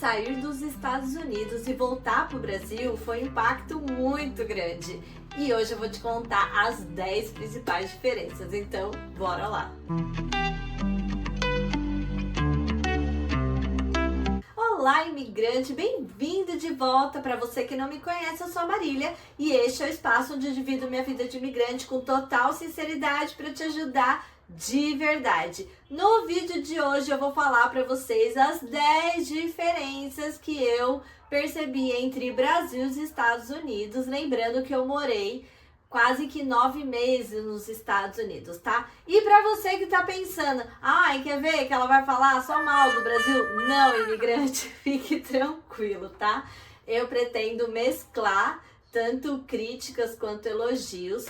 sair dos Estados Unidos e voltar para o Brasil foi um impacto muito grande. E hoje eu vou te contar as 10 principais diferenças, então bora lá! Olá, imigrante! Bem-vindo de volta! Para você que não me conhece, eu sou a Marília e este é o espaço onde eu divido minha vida de imigrante com total sinceridade para te ajudar de verdade. No vídeo de hoje eu vou falar para vocês as 10 diferenças que eu percebi entre Brasil e Estados Unidos, lembrando que eu morei quase que 9 meses nos Estados Unidos, tá? E pra você que tá pensando, ai, quer ver que ela vai falar só mal do Brasil? Não, imigrante, fique tranquilo, tá? Eu pretendo mesclar tanto críticas quanto elogios.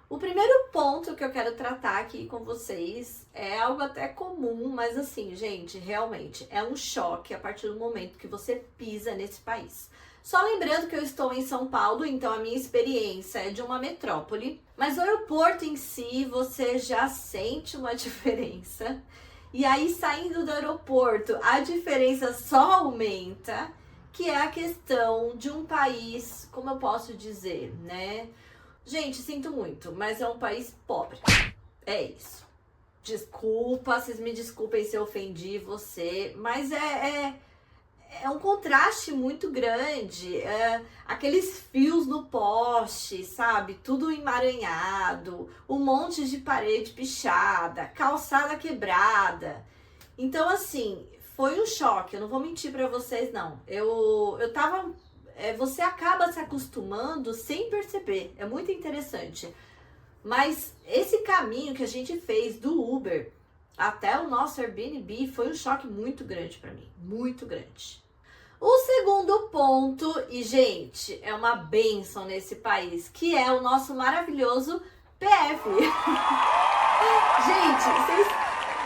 O primeiro ponto que eu quero tratar aqui com vocês é algo até comum, mas assim, gente, realmente é um choque a partir do momento que você pisa nesse país. Só lembrando que eu estou em São Paulo, então a minha experiência é de uma metrópole, mas o aeroporto em si você já sente uma diferença. E aí, saindo do aeroporto, a diferença só aumenta, que é a questão de um país, como eu posso dizer, né? Gente, sinto muito, mas é um país pobre. É isso. Desculpa, vocês me desculpem se eu ofendi você, mas é um contraste muito grande. Aqueles fios no poste, sabe? Tudo emaranhado, um monte de parede pichada, calçada quebrada. Então, assim, foi um choque, eu não vou mentir pra vocês, não. Eu tava... você acaba se acostumando sem perceber, é muito interessante. Mas esse caminho que a gente fez do Uber até o nosso Airbnb foi um choque muito grande para mim, muito grande. O segundo ponto, e gente, é uma bênção nesse país, que é o nosso maravilhoso PF. Gente,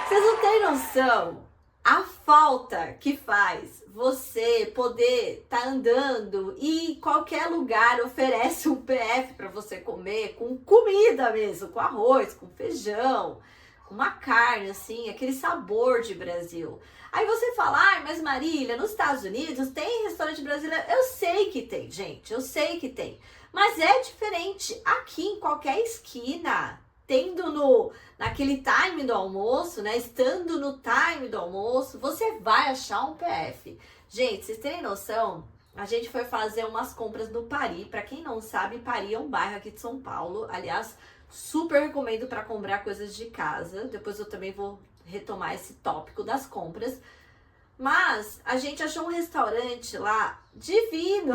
vocês não têm noção a falta que faz você poder estar andando e qualquer lugar oferece um PF para você comer, com comida mesmo, com arroz, com feijão, com uma carne, assim, aquele sabor de Brasil. Aí você fala, ai, mas Marília, nos Estados Unidos tem restaurante brasileiro? Eu sei que tem, gente, eu sei que tem. Mas é diferente. Aqui em qualquer esquina, tendo naquele time do almoço, né? Estando no time do almoço, você vai achar um PF. Gente, vocês terem noção, a gente foi fazer umas compras no Paris. Para quem não sabe, Paris é um bairro aqui de São Paulo. Aliás, super recomendo para comprar coisas de casa. Depois eu também vou retomar esse tópico das compras. Mas a gente achou um restaurante lá divino.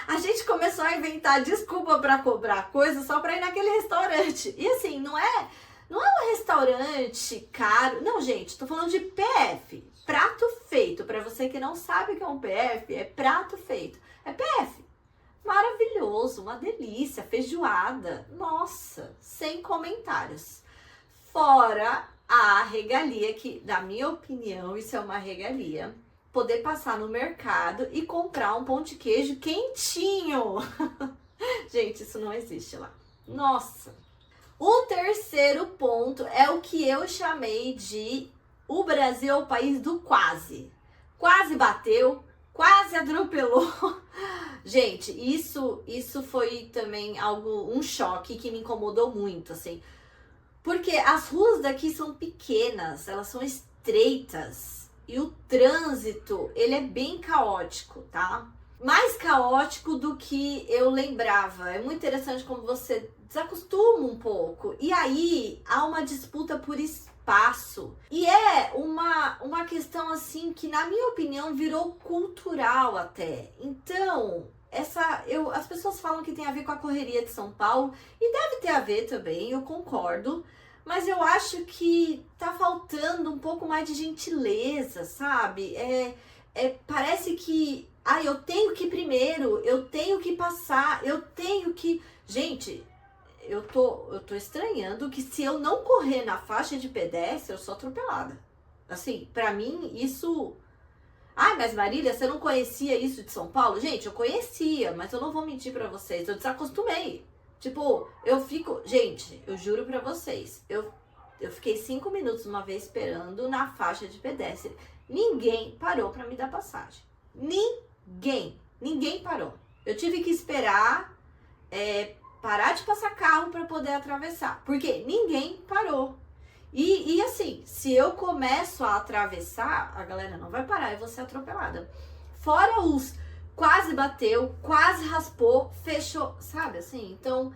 A gente começou a inventar desculpa para cobrar coisa só para ir naquele restaurante. E assim, não é um restaurante caro. Não, gente, tô falando de PF, prato feito. Para você que não sabe o que é um PF, é prato feito. É PF. Maravilhoso, uma delícia, feijoada. Nossa, sem comentários. Fora a regalia, que na minha opinião isso é uma regalia. Poder passar no mercado e comprar um pão de queijo quentinho. Gente, isso não existe lá. Nossa! O terceiro ponto é o que eu chamei de o Brasil é o país do quase. Quase bateu, quase atropelou. Gente, isso foi também um choque que me incomodou muito, assim. Porque as ruas daqui são pequenas, elas são estreitas. E o trânsito, ele é bem caótico, tá? Mais caótico do que eu lembrava. É muito interessante como você desacostuma um pouco. E aí, há uma disputa por espaço. E é uma questão, assim, que na minha opinião virou cultural até. Então, as pessoas falam que tem a ver com a correria de São Paulo. E deve ter a ver também, eu concordo. Mas eu acho que tá faltando um pouco mais de gentileza, sabe? Parece que, eu tenho que ir primeiro, eu tenho que passar, eu tenho que... Gente, eu tô estranhando que se eu não correr na faixa de pedestre, eu sou atropelada. Assim, pra mim, isso... Ai, mas Marília, você não conhecia isso de São Paulo? Gente, eu conhecia, mas eu não vou mentir pra vocês, eu desacostumei. Tipo, eu fico... Gente, eu juro pra vocês, eu fiquei 5 minutos uma vez esperando na faixa de pedestre. ninguém parou para me dar passagem. Ninguém parou. Eu tive que esperar parar de passar carro para poder atravessar, porque ninguém parou. E assim, se eu começo a atravessar, a galera não vai parar e vou ser atropelada. Fora os quase bateu, quase raspou, fechou, sabe assim? Então,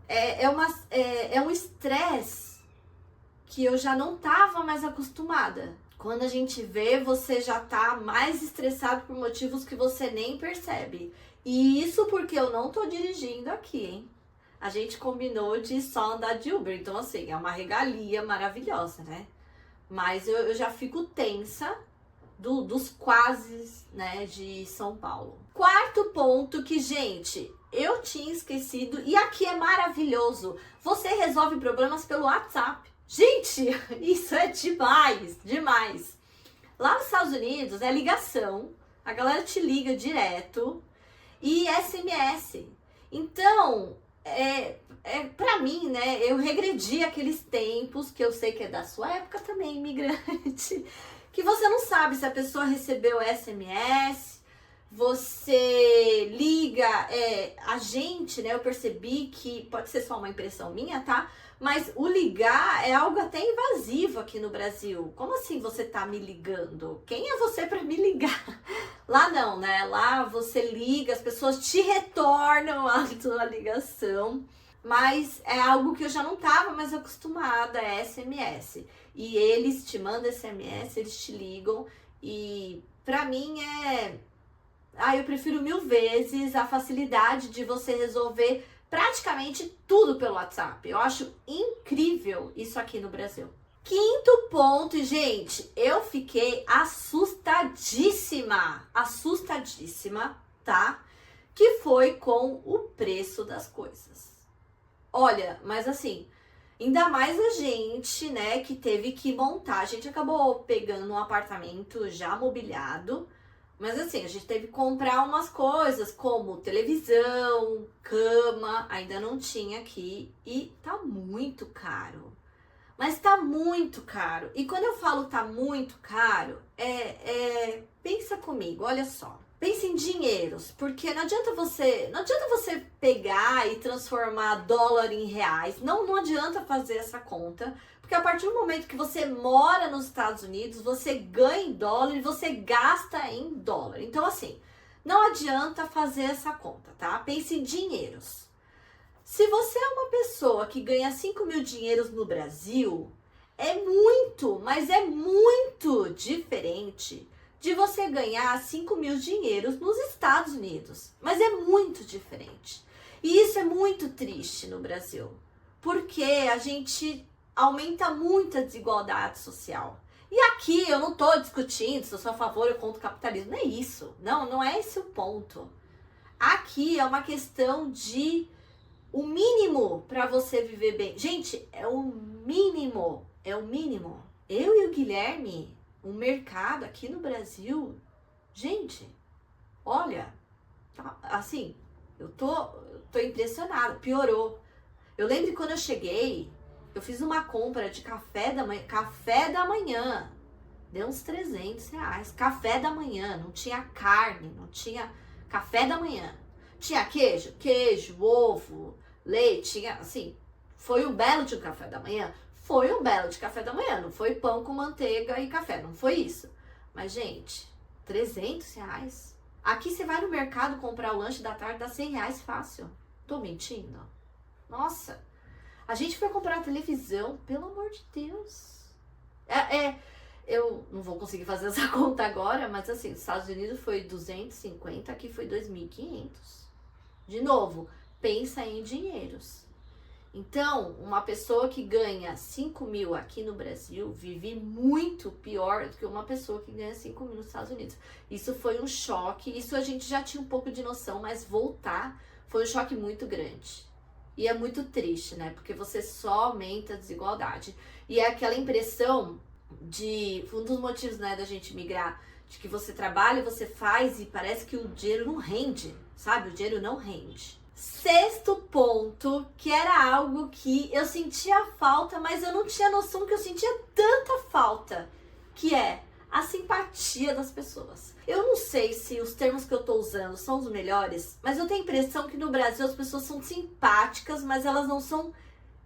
é um estresse que eu já não tava mais acostumada. Quando a gente vê, você já tá mais estressado por motivos que você nem percebe. E isso porque eu não tô dirigindo aqui, hein? A gente combinou de só andar de Uber, então assim, é uma regalia maravilhosa, né? Mas eu já fico tensa dos quases, né, de São Paulo. Quarto ponto que, gente, eu tinha esquecido, e aqui é maravilhoso, você resolve problemas pelo WhatsApp. Gente, isso é demais. Lá nos Estados Unidos é ligação, a galera te liga direto, e SMS. Então, pra mim, né, eu regredi aqueles tempos, que eu sei que é da sua época também, imigrante, que você não sabe se a pessoa recebeu SMS, você liga, a gente, né, eu percebi que pode ser só uma impressão minha, tá? Mas o ligar é algo até invasivo aqui no Brasil. Como assim você tá me ligando? Quem é você para me ligar? Lá não, né? Lá você liga, as pessoas te retornam a sua ligação. Mas é algo que eu já não tava mais acostumada, é SMS. E eles te mandam SMS, eles te ligam. E pra mim eu prefiro 1000 vezes a facilidade de você resolver praticamente tudo pelo WhatsApp. Eu acho incrível isso aqui no Brasil. Quinto ponto, gente, eu fiquei assustadíssima, tá? Que foi com o preço das coisas. Olha, mas assim, ainda mais a gente, né, que teve que montar. A gente acabou pegando um apartamento já mobiliado, mas assim, a gente teve que comprar umas coisas como televisão, cama, ainda não tinha aqui e tá muito caro. Mas tá muito caro. E quando eu falo tá muito caro, pensa comigo, olha só. Pensa em dinheiros, porque não adianta você pegar e transformar dólar em reais. Não adianta fazer essa conta, porque a partir do momento que você mora nos Estados Unidos, você ganha em dólar e você gasta em dólar. Então assim, não adianta fazer essa conta, tá? Pense em dinheiros. Se você é uma pessoa que ganha 5.000 dinheiros no Brasil, é muito, mas é muito diferente de você ganhar 5.000 dinheiros nos Estados Unidos. Mas é muito diferente. E isso é muito triste no Brasil, porque a gente aumenta muito a desigualdade social. E aqui eu não estou discutindo se eu sou a favor ou contra o capitalismo, não é isso. Não é esse o ponto. Aqui é uma questão de o mínimo para você viver bem. Gente, é o mínimo. Eu e o Guilherme, o mercado aqui no Brasil, gente, olha, assim, eu tô impressionada, piorou. Eu lembro que quando eu cheguei, eu fiz uma compra de café da manhã, deu uns R$300, café da manhã, não tinha carne, não tinha café da manhã. Tinha queijo, ovo, leite, tinha, assim, foi um belo de um café da manhã? Foi um belo de café da manhã, não foi pão com manteiga e café, não foi isso. Mas, gente, R$300? Aqui você vai no mercado comprar o lanche da tarde, dá R$100 fácil. Tô mentindo? Nossa, a gente foi comprar a televisão, pelo amor de Deus. Eu não vou conseguir fazer essa conta agora, mas assim, nos Estados Unidos foi 250, aqui foi 2.500. De novo, pensa em dinheiros. Então, uma pessoa que ganha 5.000 aqui no Brasil vive muito pior do que uma pessoa que ganha 5.000 nos Estados Unidos. Isso foi um choque, isso a gente já tinha um pouco de noção, mas voltar foi um choque muito grande. E é muito triste, né? Porque você só aumenta a desigualdade. E é aquela impressão um dos motivos, né, da gente migrar, de que você trabalha, você faz e parece que o dinheiro não rende, sabe? O dinheiro não rende. Sexto ponto, que era algo que eu sentia falta, mas eu não tinha noção que eu sentia tanta falta, que é a simpatia das pessoas. Eu não sei se os termos que eu tô usando são os melhores, mas eu tenho a impressão que no Brasil as pessoas são simpáticas, mas elas não são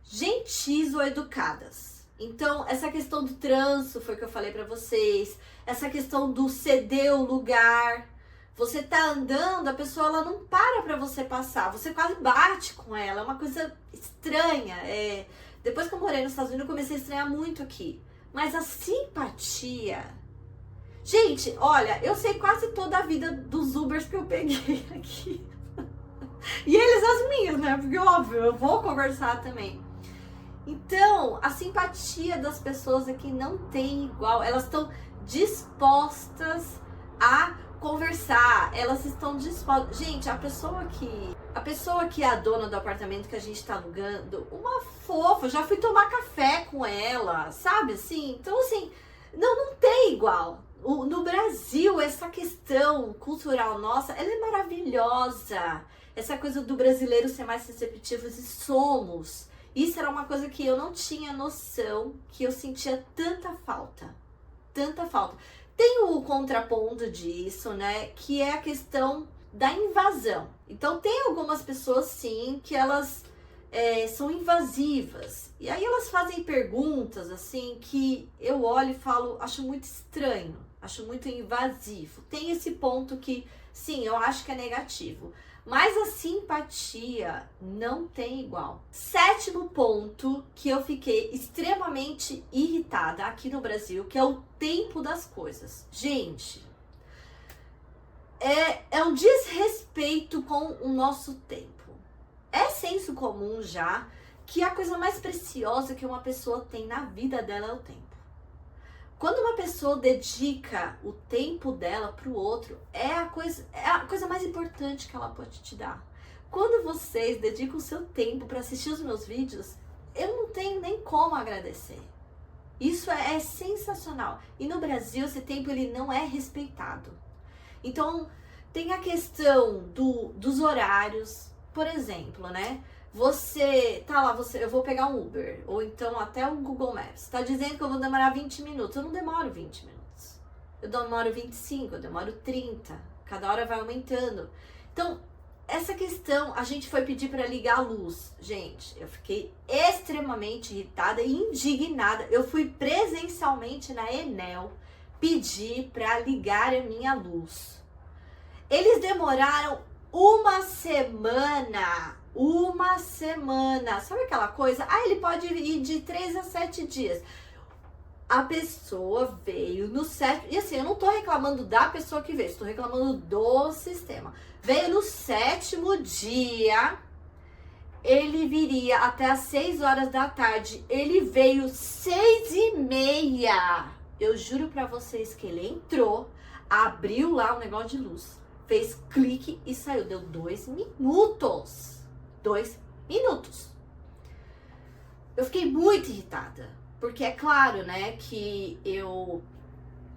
gentis ou educadas. Então, essa questão do trânsito foi o que eu falei pra vocês, essa questão do ceder o lugar. Você tá andando, a pessoa ela não para pra você passar, você quase bate com ela, é uma coisa estranha. Depois que eu morei nos Estados Unidos, eu comecei a estranhar muito aqui. Mas a simpatia... Gente, olha, eu sei quase toda a vida dos Ubers que eu peguei aqui. E eles as minhas, né? Porque, óbvio, eu vou conversar também. Então, a simpatia das pessoas aqui não tem igual. Elas estão dispostas a conversar. Elas estão dispostas... Gente, a pessoa que é a dona do apartamento que a gente tá alugando, uma fofa, eu já fui tomar café com ela, sabe assim? Então, assim, não tem igual. No Brasil, essa questão cultural nossa, ela é maravilhosa. Essa coisa do brasileiro ser mais receptivo, e somos. Isso era uma coisa que eu não tinha noção, que eu sentia tanta falta. Tanta falta. Tem o contraponto disso, né? Que é a questão da invasão. Então, tem algumas pessoas, sim, que elas são invasivas. E aí elas fazem perguntas, assim, que eu olho e falo, acho muito estranho, acho muito invasivo. Tem esse ponto que, sim, eu acho que é negativo. Mas a simpatia não tem igual. 7º ponto que eu fiquei extremamente irritada aqui no Brasil, que é o tempo das coisas. Gente, é um desrespeito com o nosso tempo. É senso comum já que a coisa mais preciosa que uma pessoa tem na vida dela é o tempo. Quando uma pessoa dedica o tempo dela para o outro, é a coisa mais importante que ela pode te dar. Quando vocês dedicam o seu tempo para assistir os meus vídeos, eu não tenho nem como agradecer. Isso é sensacional. E no Brasil, esse tempo ele não é respeitado. Então, tem a questão dos horários, por exemplo, né? Você tá lá, eu vou pegar um Uber, ou então até um Google Maps. Tá dizendo que eu vou demorar 20 minutos. Eu não demoro 20 minutos. Eu demoro 25, eu demoro 30. Cada hora vai aumentando. Então, essa questão, a gente foi pedir para ligar a luz. Gente, eu fiquei extremamente irritada e indignada. Eu fui presencialmente na Enel pedir para ligar a minha luz. Eles demoraram uma semana. Sabe aquela coisa? Ele pode ir de 3 a 7 dias. A pessoa veio no 7º... E assim, eu não tô reclamando da pessoa que veio. Estou reclamando do sistema. Veio no 7º dia. Ele viria até às 6 horas da tarde. Ele veio 6h30. Eu juro pra vocês que ele entrou, abriu lá o negócio de luz, fez clique e saiu. Deu 2 minutos. 2 minutos. Eu fiquei muito irritada, porque é claro, né, que eu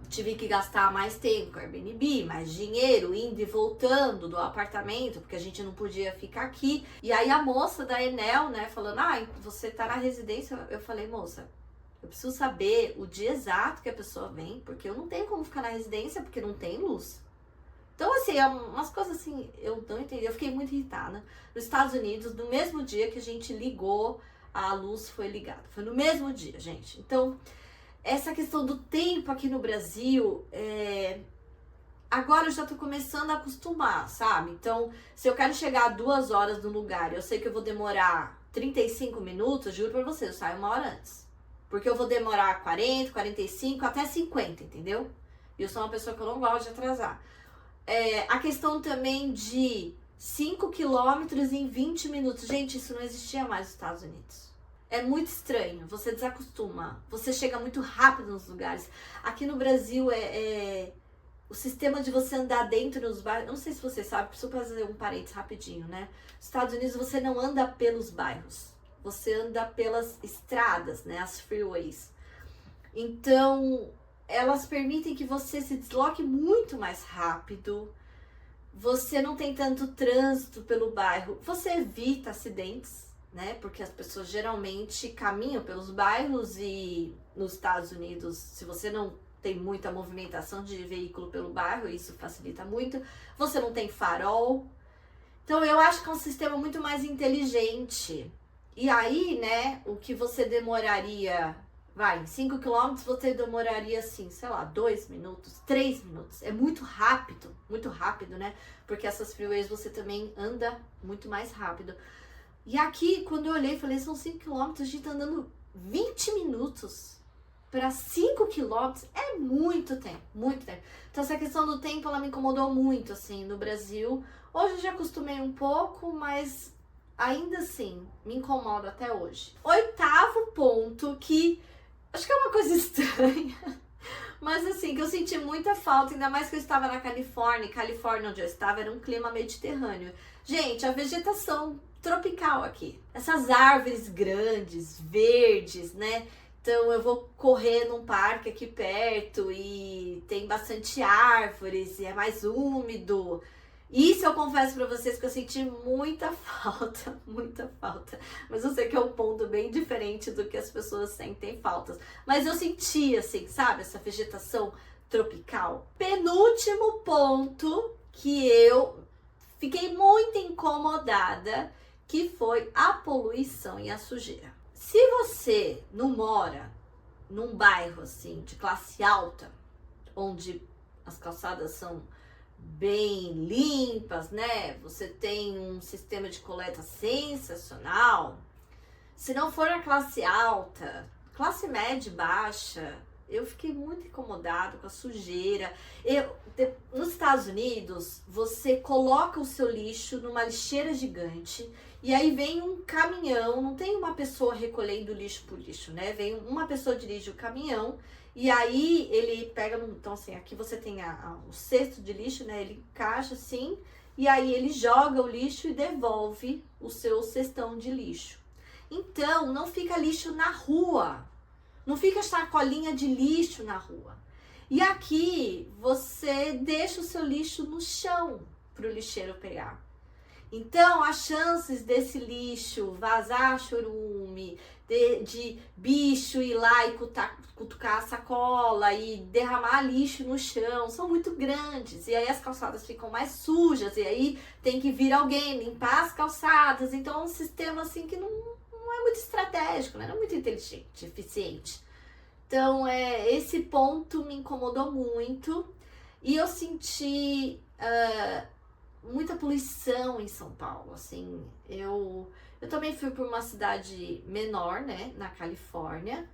tive que gastar mais tempo com Airbnb, mais dinheiro, indo e voltando do apartamento, porque a gente não podia ficar aqui. E aí a moça da Enel, né, falando, você tá na residência? Eu falei, moça, eu preciso saber o dia exato que a pessoa vem, porque eu não tenho como ficar na residência, porque não tem luz. Então, assim, umas coisas assim, eu não entendi. Eu fiquei muito irritada. Nos Estados Unidos, no mesmo dia que a gente ligou, a luz foi ligada. Foi no mesmo dia, gente. Então, essa questão do tempo aqui no Brasil, agora eu já tô começando a acostumar, sabe? Então, se eu quero chegar a 2 horas no lugar, eu sei que eu vou demorar 35 minutos, juro pra você, eu saio 1 hora antes. Porque eu vou demorar 40, 45, até 50, entendeu? E eu sou uma pessoa que eu não gosto de atrasar. A questão também de 5 quilômetros em 20 minutos. Gente, isso não existia mais nos Estados Unidos. É muito estranho, você desacostuma, você chega muito rápido nos lugares. Aqui no Brasil, o sistema de você andar dentro dos bairros, não sei se você sabe, preciso fazer um parênteses rapidinho, né? Nos Estados Unidos você não anda pelos bairros, você anda pelas estradas, né? As freeways. Então, elas permitem que você se desloque muito mais rápido, você não tem tanto trânsito pelo bairro, você evita acidentes, né? Porque as pessoas geralmente caminham pelos bairros e nos Estados Unidos, se você não tem muita movimentação de veículo pelo bairro, isso facilita muito. Você não tem farol. Então eu acho que é um sistema muito mais inteligente. E aí, né, o que você demoraria, em 5 km você demoraria assim, sei lá, 2 minutos, 3 minutos. É muito rápido, né? Porque essas freeways você também anda muito mais rápido. E aqui, quando eu olhei, falei, são 5 km, a gente tá andando 20 minutos para 5 quilômetros, é muito tempo, muito tempo. Então essa questão do tempo, ela me incomodou muito, assim, no Brasil. Hoje eu já acostumei um pouco, mas ainda assim, me incomoda até hoje. 8º ponto, que acho que é uma coisa estranha, mas assim, que eu senti muita falta, ainda mais que eu estava na Califórnia. Califórnia, onde eu estava, era um clima mediterrâneo. Gente, a vegetação tropical aqui. Essas árvores grandes, verdes, né? Então eu vou correr num parque aqui perto e tem bastante árvores e é mais úmido. Isso eu confesso pra vocês que eu senti muita falta, muita falta. Mas eu sei que é um ponto bem diferente do que as pessoas sentem faltas. Mas eu senti, assim, sabe, essa vegetação tropical. Penúltimo ponto que eu fiquei muito incomodada, que foi a poluição e a sujeira. Se você não mora num bairro assim de classe alta, onde as calçadas são bem limpas, né? Você tem um sistema de coleta sensacional. Se não for a classe alta, classe média e baixa, eu fiquei muito incomodado com a sujeira. Nos Estados Unidos, você coloca o seu lixo numa lixeira gigante e aí vem um caminhão, não tem uma pessoa recolhendo lixo por lixo, né? Vem uma pessoa, dirige o caminhão e aí ele pega, então assim, aqui você tem o cesto de lixo, né? Ele encaixa assim e aí ele joga o lixo e devolve o seu cestão de lixo. Então, não fica lixo na rua. Não fica sacolinha de lixo na rua. E aqui você deixa o seu lixo no chão para o lixeiro pegar. Então, as chances desse lixo vazar chorume, de bicho ir lá e cutucar a sacola e derramar lixo no chão são muito grandes. E aí as calçadas ficam mais sujas e aí tem que vir alguém limpar as calçadas. Então, é um sistema assim que não é muito estratégico, né? Não é muito inteligente, eficiente. Então, esse ponto me incomodou muito e eu senti muita poluição em São Paulo, assim. Eu também fui para uma cidade menor, né, na Califórnia,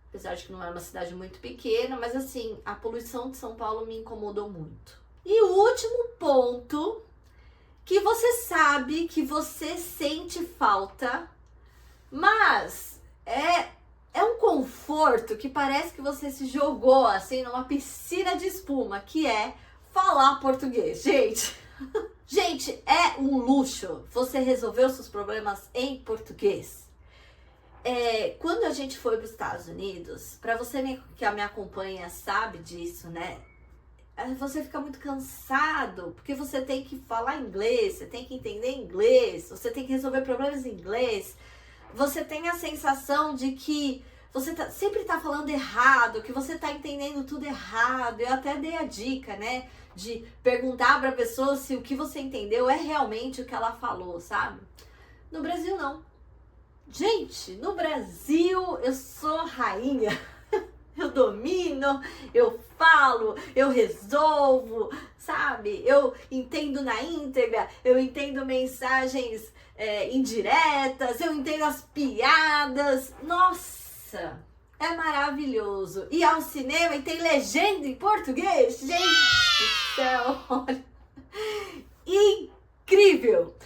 apesar de que não é uma cidade muito pequena, mas assim, a poluição de São Paulo me incomodou muito. E o último ponto, que você sabe que você sente falta, mas é um conforto que parece que você se jogou assim numa piscina de espuma, que é falar português. Gente, é um luxo você resolver os seus problemas em português. Quando a gente foi para os Estados Unidos, para você que me acompanha sabe disso, né? Você fica muito cansado, porque você tem que falar inglês, você tem que entender inglês, você tem que resolver problemas em inglês. Você tem a sensação de que você sempre tá falando errado, que você tá entendendo tudo errado. Eu até dei a dica, né, de perguntar pra pessoa se o que você entendeu é realmente o que ela falou, sabe? No Brasil, não. Gente, no Brasil eu sou rainha. Eu domino, eu falo, eu resolvo, sabe? Eu entendo na íntegra, eu entendo mensagens indiretas, eu entendo as piadas. Nossa, é maravilhoso. E ao cinema e tem legenda em português. Gente do céu, olha. Incrível!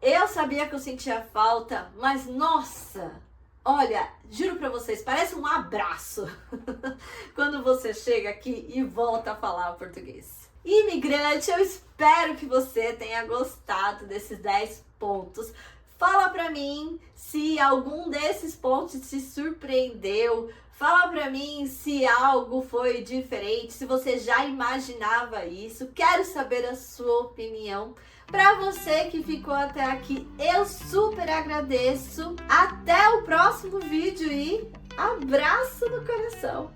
Eu sabia que eu sentia falta, mas nossa... Olha, juro pra vocês, parece um abraço quando você chega aqui e volta a falar português. Imigrante, eu espero que você tenha gostado desses 10 pontos. Fala pra mim se algum desses pontos te surpreendeu. Fala pra mim se algo foi diferente, se você já imaginava isso. Quero saber a sua opinião. Para você que ficou até aqui, eu super agradeço. Até o próximo vídeo e abraço no coração!